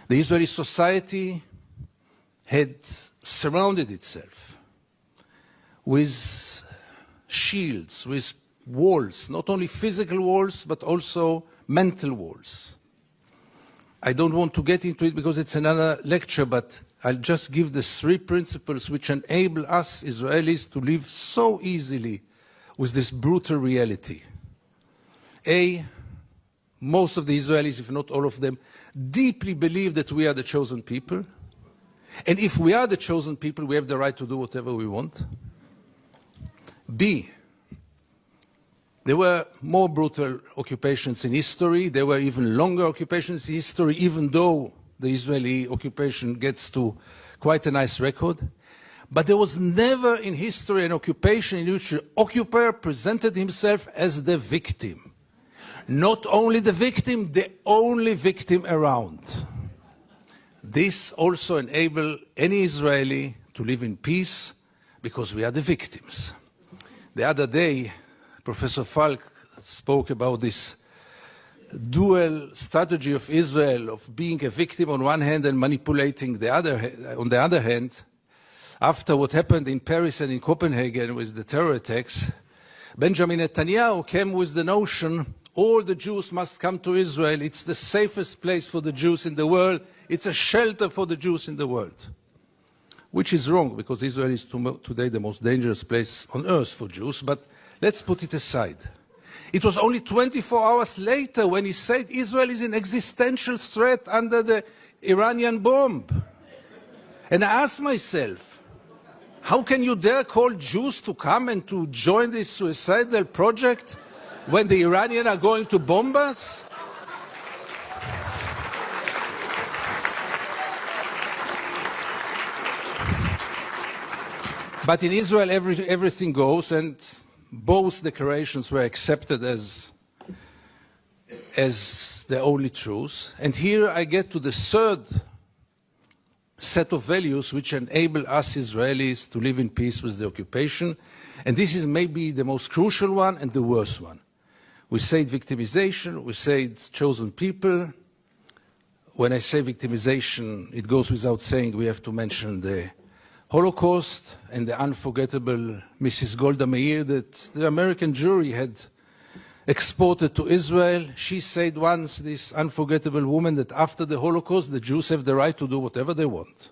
The Israeli society had surrounded itself with shields, with walls, not only physical walls, but also mental walls. I don't want to get into it because it's another lecture, but I'll just give the 3 principles which enable us Israelis to live so easily with this brutal reality. A, most of the Israelis, if not all of them, deeply believe that we are the chosen people. And if we are the chosen people, we have the right to do whatever we want. B, there were more brutal occupations in history. There were even longer occupations in history, even though the Israeli occupation gets to quite a nice record. But there was never in history an occupation in which the occupier presented himself as the victim. Not only the victim, the only victim around. This also enables any Israeli to live in peace because we are the victims. The other day, Professor Falk spoke about this dual strategy of Israel of being a victim on one hand and manipulating on the other hand. After what happened in Paris and in Copenhagen with the terror attacks, Benjamin Netanyahu came with the notion all the Jews must come to Israel. It's the safest place for the Jews in the world. It's a shelter for the Jews in the world. Which is wrong, because Israel is today the most dangerous place on earth for Jews. But let's put it aside. It was only 24 hours later when he said Israel is an existential threat under the Iranian bomb. And I asked myself, how can you dare call Jews to come and to join this suicidal project when the Iranians are going to bomb us? But in Israel, everything goes, and both declarations were accepted as the only truth. And here I get to the 3rd set of values which enable us Israelis to live in peace with the occupation. And this is maybe the most crucial one and the worst one. We said victimization, we said chosen people. When I say victimization, it goes without saying we have to mention the Holocaust and the unforgettable Mrs. Golda Meir that the American jury had exported to Israel. She said once, this unforgettable woman, that after the Holocaust, the Jews have the right to do whatever they want.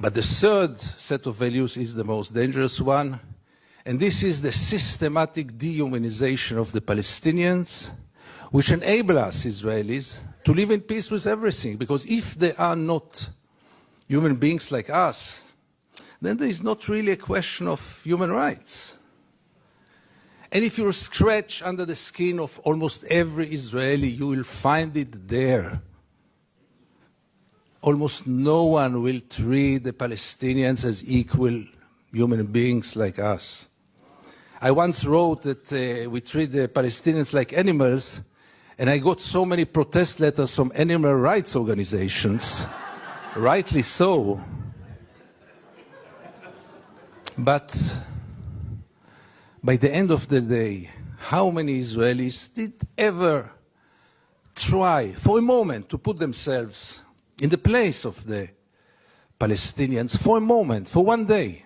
But the 3rd set of values is the most dangerous one, and this is the systematic dehumanization of the Palestinians, which enable us Israelis to live in peace with everything, because if they are not human beings like us, then there is not really a question of human rights. And if you scratch under the skin of almost every Israeli, you will find it there. Almost no one will treat the Palestinians as equal human beings like us. I once wrote that we treat the Palestinians like animals, and I got so many protest letters from animal rights organizations. Rightly so. But by the end of the day, how many Israelis did ever try for a moment to put themselves in the place of the Palestinians for a moment, for one day?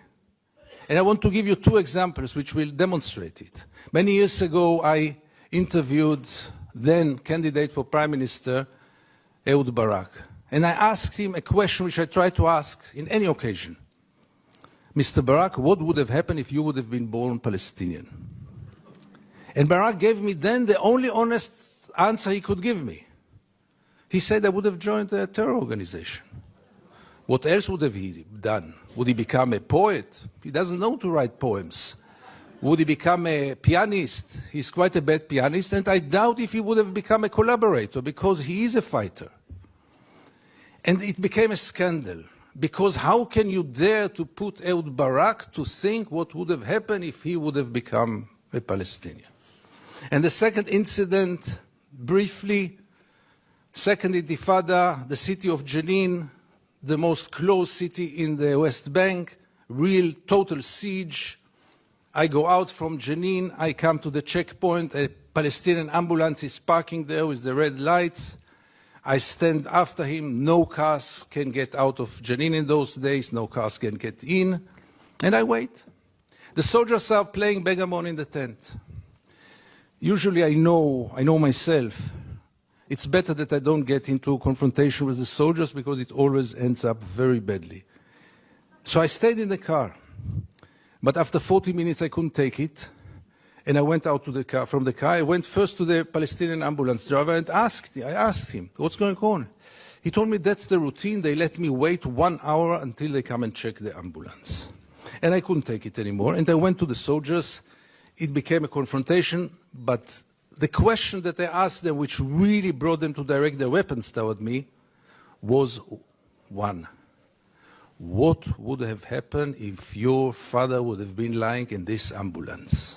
And I want to give you 2 examples which will demonstrate it. Many years ago, I interviewed then candidate for Prime Minister Ehud Barak. And I asked him a question which I try to ask in any occasion. Mr. Barak, what would have happened if you would have been born Palestinian? And Barak gave me then the only honest answer he could give me. He said I would have joined a terror organization. What else would have he done? Would he become a poet? He doesn't know to write poems. Would he become a pianist? He's quite a bad pianist, and I doubt if he would have become a collaborator, because he is a fighter. And it became a scandal, because how can you dare to put Ehud Barak to think what would have happened if he would have become a Palestinian? And the second incident, briefly, Second Intifada, the city of Jenin, the most closed city in the West Bank, real total siege. I go out from Jenin, I come to the checkpoint, a Palestinian ambulance is parking there with the red lights. I stand after him. No cars can get out of Jenin in those days. No cars can get in. And I wait. The soldiers are playing backgammon in the tent. Usually I know myself. It's better that I don't get into confrontation with the soldiers because it always ends up very badly. So I stayed in the car. But after 40 minutes I couldn't take it. And I went out to the car. From the car, I went first to the Palestinian ambulance driver and I asked him, what's going on? He told me that's the routine. They let me wait 1 hour until they come and check the ambulance. And I couldn't take it anymore. And I went to the soldiers. It became a confrontation. But the question that I asked them, which really brought them to direct their weapons toward me, was one. What would have happened if your father would have been lying in this ambulance?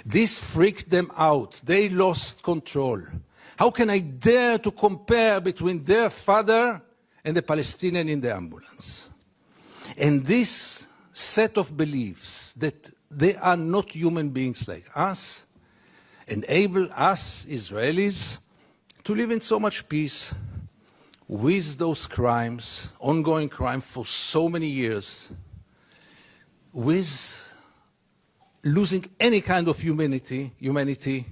This freaked them out. They lost control. How can I dare to compare between their father and the Palestinian in the ambulance? And this set of beliefs that they are not human beings like us enable us Israelis to live in so much peace with those crimes, ongoing crime for so many years, with losing any kind of humanity,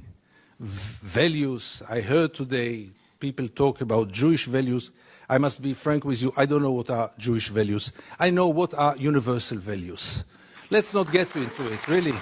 values. I heard today people talk about Jewish values. I must be frank with you, I don't know what are Jewish values. I know what are universal values. Let's not get into it, really.